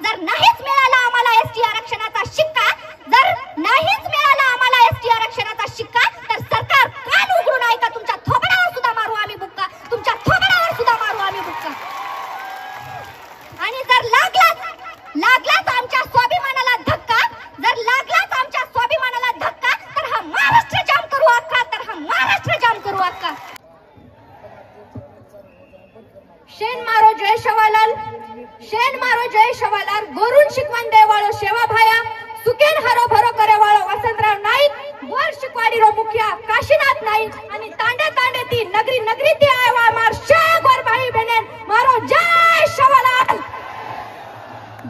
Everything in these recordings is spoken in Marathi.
जर नाहीच मिळाला आम्हाला एसटी आरक्षणाचा शिक्का, जर नाहीच मिळाला आम्हाला एसटी आरक्षणाचा शिक्का, तर सरकार कान उघडून ऐका, तुमच्या थोबडावर सुद्धा मारू आम्ही बुक्का, तुमच्या थोबडावर सुद्धा मारू आम्ही बुक्का. आणि जर लागलाच आमच्या स्वाभिमानाला धक्का, जर लागलाच आमच्या स्वाभिमानाला धक्का, तर हा महाराष्ट्र जाम करू अक्का, तर हा महाराष्ट्र जाम करू अक्का. शेण मारो जय शवालाल, शेण मारो जय शवालाल, गोरून शिकवण देवाळो शेवा भाया, सुकेन हरो भरो करे वाळो वसंतराव नाईक, गोर शिकवाडी रो मुखिया काशीनाथ नाईक, आणि तांडे तांडे ती नगरी नगरी ती आयवा मार शे गोर भाई बहनेन मारो जय शवालाल,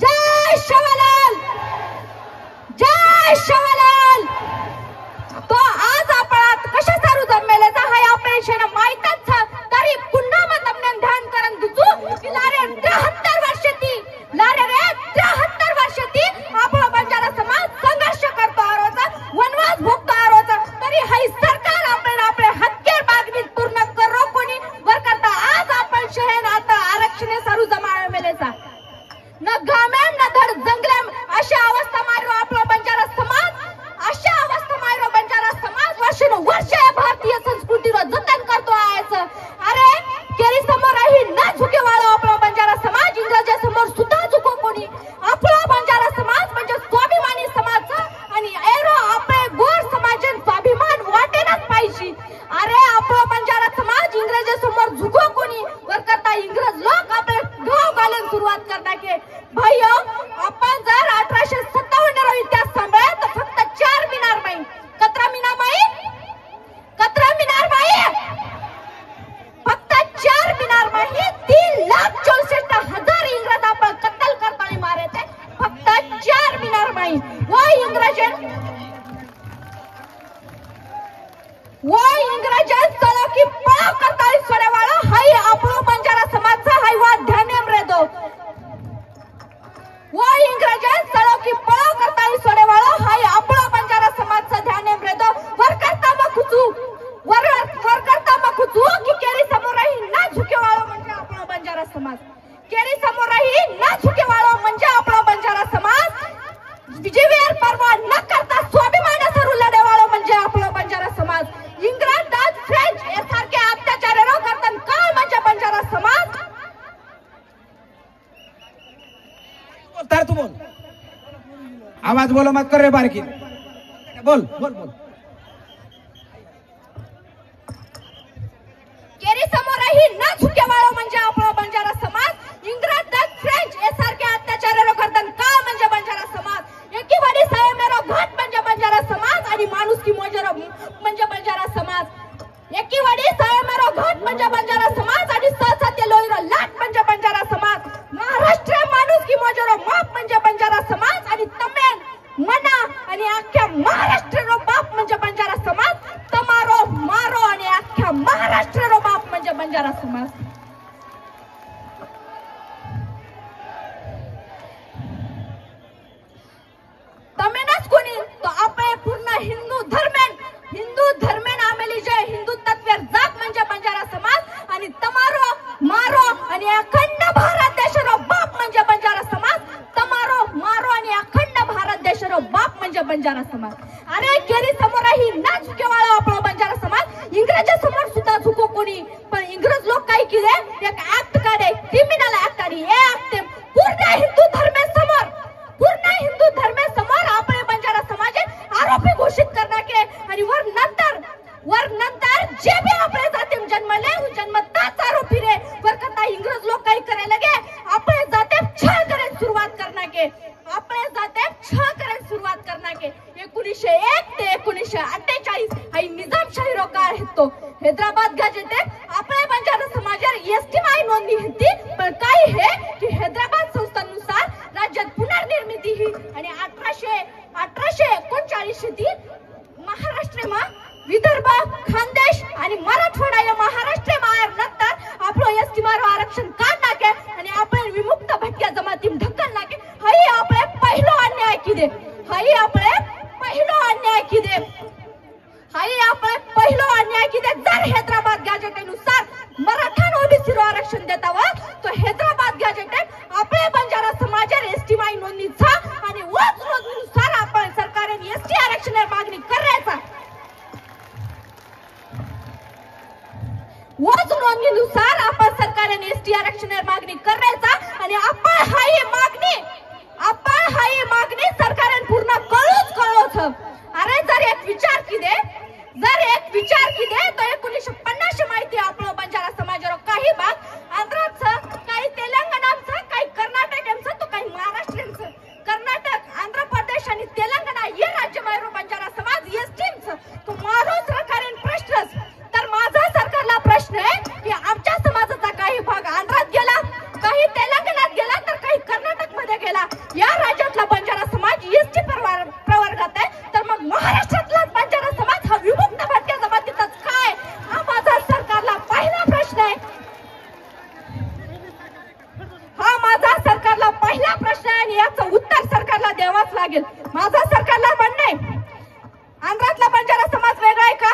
जय शवालाल, जय शवालाल. तो आज आपण कशा सारू जमेलेचा हाय ऑपरेशन माहितच तरी पुन्हा मग तमने ध्यान करन दुजू की लारे 73 वर्ष ती, लारे रे 73 वर्ष ती आपला बंजारा समाज संघर्ष करतो आरोचा, वनवास भोगतो आरोचा, तरी हाय सरकार आपले हक्के मागणी पूर्ण करो कोणी वर करता. आज आपण शहर आता आरक्षण सारू जमावे मेलेचा न गामे न धड जंगले अशा अवस्था मारो आपला बंजारा समाज, अशा अवस्था मारो बंजारा समाज वर्ष भारतीय संस्कृती रो जतन करतो आयचं. अरे केरी समोर ही न झुके वाळो आपला बंजारा समाज, इंग्रजा समोर सुद्धा झुको कोणी. आपला बंजारा समाज म्हणजे स्वाभिमानी समाज, आणि एरो आपले गोर समाजन स्वाभिमान वाटेनच पाहिजे. अरे आपला बंजारा समाज इंग्रजा समोर झुको कोणी वर करता इंग्रज लोक आपले गाव घालून सुरुवात करता के भाईओ. आपण जर 1857 रो इतिहास सांभाळ तर फक्त 4 मिनार माई, कतरा मिनार माई, कतरा मिनार माई, फक्त 4 मिनार माई 3,64,000 इंग्रज आपण कत्तल करताना मारे थे, फक्त 4 मिनार माई. वो इंग्रजन चलो की पळाव करताना सोडेवाळा हाय आपलो बंजारा समाजचा हाय वा ध्यानेम रे दो. वो इंग्रजन चलो की पळाव करताना सोडेवाळा हाय आपलो बंजारा समाजचा ध्यानेम रे दो. वर करता मग कुचू की केरी समोर ही ना झुकेवाळो म्हणजे आपला बंजारा समाज, केरी समोर ही ना झुकेवाळो म्हणजे आपला बंजारा समाज, विजयवीर परवा न करता स्वाभिमानासरू लढेवाळो म्हणजे आपला बंजारा समाज. इंग्रज डच फ्रेंच यासारखे अत्याचार करतात काय म्हणजे बंजारा समाज. तर तू बोल, आवाज बोलो मत कर रे बारकी, बोल बोल बोल. केरी समोर ही न झुकेवाळो म्हणजे आपला बंजारा समाज, इंग्रज डच फ्रेंच यासारखे अत्याचार करतात काय म्हणजे बंजारा समाज. एकीवाडी साहेबनेरो घाट म्हणजे बंजारा समाज, आणि माणुसकी मोजरो म्हणजे बंजारा समाज. एकीवाडी साहेबनेरो घाट म्हणजे बंजारा समाज, आणि सहसत्य लोईरो लाट म्हणजे बंजारा समाज. महाराष्ट्र माणुसकी मोजरो माप म्हणजे बंजारा समाज, आणि तमेन मना आणि अख्ख्या महाराष्ट्र बाप म्हणजे बंजारा समाज. तमारो मारो आणि अख्ख्या महाराष्ट्र बाप म्हणजे बंजारा समाज. तमेनच कोणी तो आपले पूर्ण हिंदू धर्मेन आमेली जय हिंदू तत्वेर जाग म्हणजे बंजारा समाज, आणि तमारो मारो आणि अखंड भारत देशरो बाप म्हणजे बंजारा समाज. तमारो मारो आणि अखंड भारत देशरो बाप म्हणजे बंजारा समाज. अरे केरी समोर ही ना झुकेवाळा आपला बंजारा समाज, इंग्रजा समोर सुद्धा झुको कोणी. पण इंग्रज लोक काय केले, एक ऍक्ट काढे, क्रिमिनल ऍक्ट काढी. हे ऍक्ट पूर्ण हिंदू धर्मेसमोर आपले बंजारा समाज आरोपी घोषित करना के, आणि वर नंतर जे भी आपले जाते जन्मले जन्मताच आरोपी रे वर करता इंग्रज लोक काही करायला गे आपले जाते छळ करेन सुरुवात करना के, आपले जाते छळ करेन सुरुवात करना के. 1901 ते 1948 हाई निजामशाही रो काळ हेतो. हैदराबाद गजेटे आपले बंजारा समाजावर एसटी माई नोंदणी होती, पण काय हे की हैदराबाद संस्थानुसार राज्यात पुनर्निर्मिती ही, आणि 1839 ती महाराष्ट्रमा विदर्भ, खानदेश आणि मराठवाडा या महाराष्ट्र मायर नंतर आपलो एसटी मारो आरक्षण काढ नाके, आणि आपण विमुक्त भटक्या जमातीम ढकल नाके. हाई आपले पहिलो अन्याय किदे, हाई आपले पहिलो अन्याय किदे, हाई आपले पहिलो अन्याय किदे. जर हैदराबाद गॅजेटेनुसार मराठा ओबीसी आरक्षण देतावा, तो हैदराबाद गॅजेटेत आपले बंजारा समाजावर एसटी माई लागेल. माझा सरकारला म्हणणं आहे, आंध्रातला बंजारा समाज वेगळा आहे का?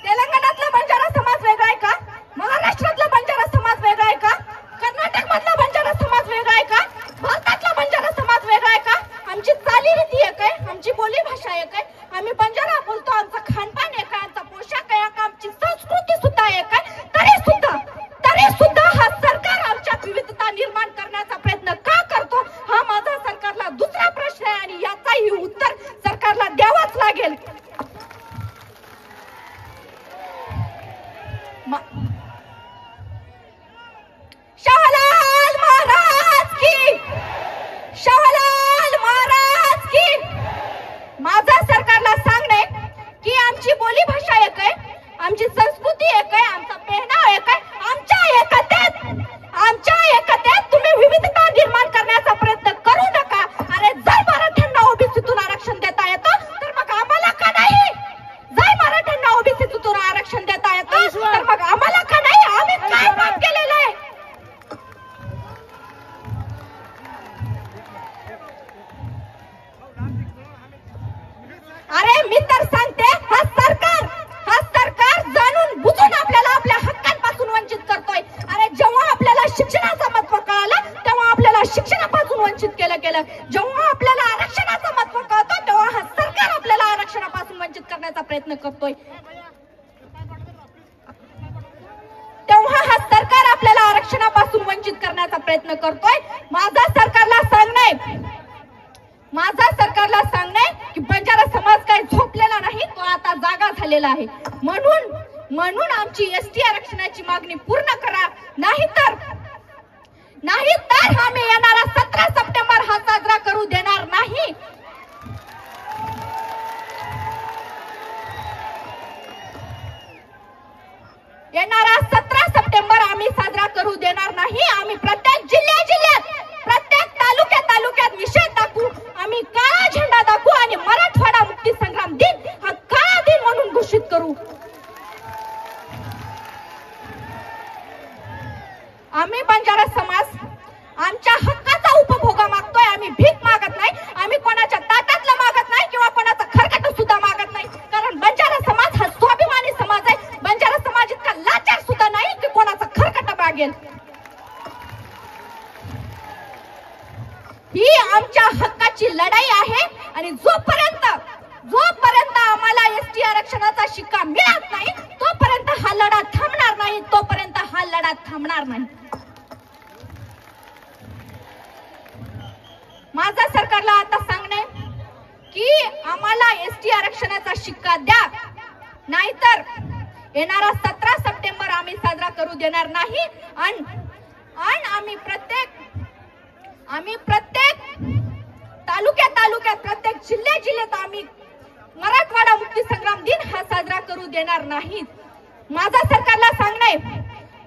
तेलंगणातला बंजारा समाज वेगळा आहे का? महाराष्ट्रातला बंजारा समाज वेगळा आहे का? कर्नाटक मधला बंजारा समाज वेगळा आहे का? भारतातला बंजारा समाज वेगळा आहे का? आमची चालीरीती एक आहे, आमची बोली भाषा एक आहे, आम्ही बंजारा बोलतो, आमचं खानपान एक आहे, आमचा पोशाख आहे, आमची संस्कृती सुद्धा एक आहे. तरी सुद्धा हा सरकार आमच्यात विविधता निर्माण करण्याचा प्रयत्न का करतो, हा माझा सरकारला दुसरा प्रश्न आहे आणि याचाही उत्तर सरकारला द्यावाच लागेल. शाहलाल महाराज की, शाहलाल महाराज की. माझा सरकारला सांगणे की आमची बोली भाषा एक आहे, आमची संस्कृती एक आहे, आमचा पेहनाव एक आहे. आमच्या एकतेत तुम्ही विविधता निर्माण करण्याचा प्रयत्न करू नका. अरे जर मराठ्यांना ओबीसीतून आरक्षण देता येतं तर मग आम्हाला का नाही? जर मराठ्यांना ओबीसीतून आरक्षण देता येतं तर मग आम्हाला का नाही? आम्ही काय पाप केलेलं आहे? अरे मी तर सांगते, हा सरकार जाणून बुजून आपल्याला आपल्या हक्कांपासून वंचित करतोय. अरे जेव्हा आपल्याला शिक्षणाचं महत्व कळालं तेव्हा आपल्याला शिक्षणापासून वंचित केलं. जेव्हा आपल्याला आरक्षणाचं महत्व कळतं तेव्हा हा सरकार आपल्याला आरक्षणापासून वंचित करण्याचा प्रयत्न करतोय. तेव्हा हा सरकार आपल्याला आरक्षणापासून वंचित करण्याचा प्रयत्न करतोय. माझा सरकारला सांगणे की बंजारा समाज काही झोपलेला नाही, तो आता जागा झालेला आहे. म्हणून आमची एसटी आरक्षणाची मागणी पूर्ण करा, नाहीतर आम्ही येणारा 17 सप्टेंबर हा साजरा करू देणार नाही. येणारा 17 सप्टेंबर आम्ही साजरा करू देणार नाही. आम्ही प्रत्येक जिल्ह्यात प्रत्येक तालुक्यात निषेध दाखवू, आम्ही काळा झेंडा दाखवू आणि मराठवाडा मुक्ती संग्राम दिन हा काळा दिन म्हणून घोषित करू. आम्ही बंजारा समाज आमच्या हक्काचा उपभोग मागतोय. आम्ही भीक मागत नाही, आम्ही कोणाच्या ताटातलं मागत नाही किंवा कोणाचं खरकट सुद्धा मागत नाही. कारण बंजारा समाज हा स्वाभिमानी समाज आहे. बंजारा समाज इतका लाचार सुद्धा नाही की कोणाचं खरकट मागेल. ही आमच्या हक्काची लढाई आहे आणि जोपर्यंत आम्हाला एसटी आरक्षणाचा शिक्का मिळत नाही तोपर्यंत हा लढा थांबणार नाही. माझा सरकारला आता सांगणे की आम्हाला एसटी आरक्षणाचा शिक्का द्या, नाहीतर येणारा 17 सप्टेंबर आम्ही साजरा करू देणार नाही. आणि आम्ही प्रत्येक तालुक्यात प्रत्येक जिल्ह्यात आम्ही मराठवाडा मुक्ती संग्राम दिन हा साजरा करू देणार नाही. माझा सरकारला सांगणे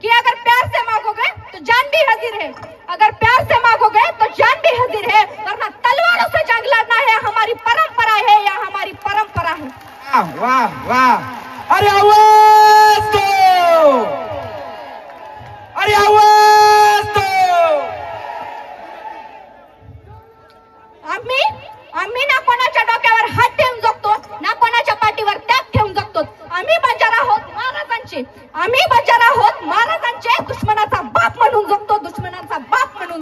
कि अगर प्यार से मांगोगे तो जान भी हाजिर है, अगर प्यार से मांगोगे तो जान भी हाजिर है, वरना तलवारों से जंग लड़ना है हमारी परंपरा है, या हमारी परंपरा है. वाह वाह, अरे आवाज दो, अरे आवाज दो. आम्ही ना कोणाच्या डोक्यावर हात ठेवून जगतो, ना कोणाच्या पाठीवर त्याग ठेवून जगतो. आम्ही बंजारा आहोत महाराजांचे, दुश्मनाचा बाप म्हणून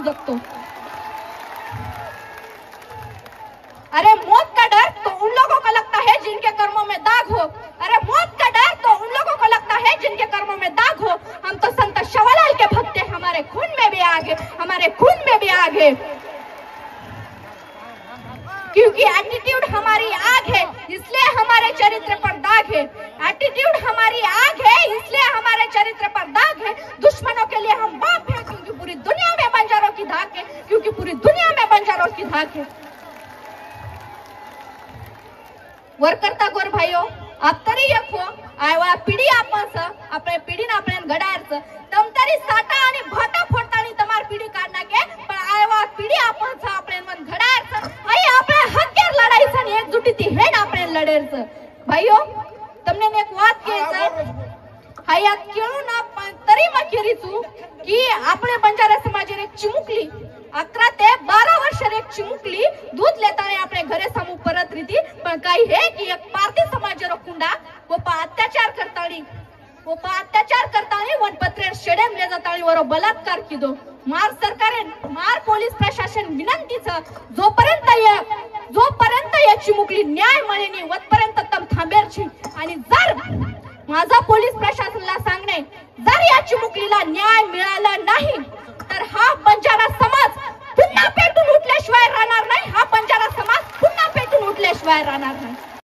जगतो. अरे मौत का डर तो उन लोगों को लगता है जिनके कर्मों में दाग हो. अरे मौत का डर तो उन लोगों को लगता है जिनके कर्मों में दाग हो. हम तो संत शाहलाल के भक्त हैं, हमारे खून में भी आग है. क्योंकि एटीट्यूड हमारी आग है, इसलिए हमारे चरित्र पर दाग है. एटीट्यूड हमारी आग है, इसलिए हमारे चरित्र पर दाग है. दुश्मनों के लिए हम बाप हैं, क्योंकि पूरी दुनिया में बंजारों की धाक है. वरकर्ता गोर भाईओ, आप तरी एक हो, आयवा पिढी आपस આપણે પીડીના આપણે ઘડાડસ તમ તારી સાટા અને ભાટા ફોડતાની તમાર પીડી કાઢ નાખે, પણ આયવા પીડી આપસ આપણે મન ઘડાડસ. અહીં આપણે હક્કેર લડાઈ છે ને એકજૂટીથી હેડ આપણે લડેરસ. ભાઈઓ તમને એક વાત કહે છે, હાયા કેળું ના તરી માં કેરીશું की આપણે બંજારા સમાજે એક ચીમુકલી 11 ते 12 वर्षार एक चिमुकली दूध लेताना આપણે घरे समू परत रीती पण काही हे की एक पारधी समाज कुंडा व अत्याचार करताळी वनपत्रे शेडेम ले जाताळी वर बलात्कार किदो मार सरकारे मार पोलीस प्रशासन विनंतीच जोपर्यंत याची मुकली न्याय मिळेनी वतपर्यंत तम थांबेरची आणि जर माझा पोलीस प्रशासनाला सांगणे जर याची मुकलीला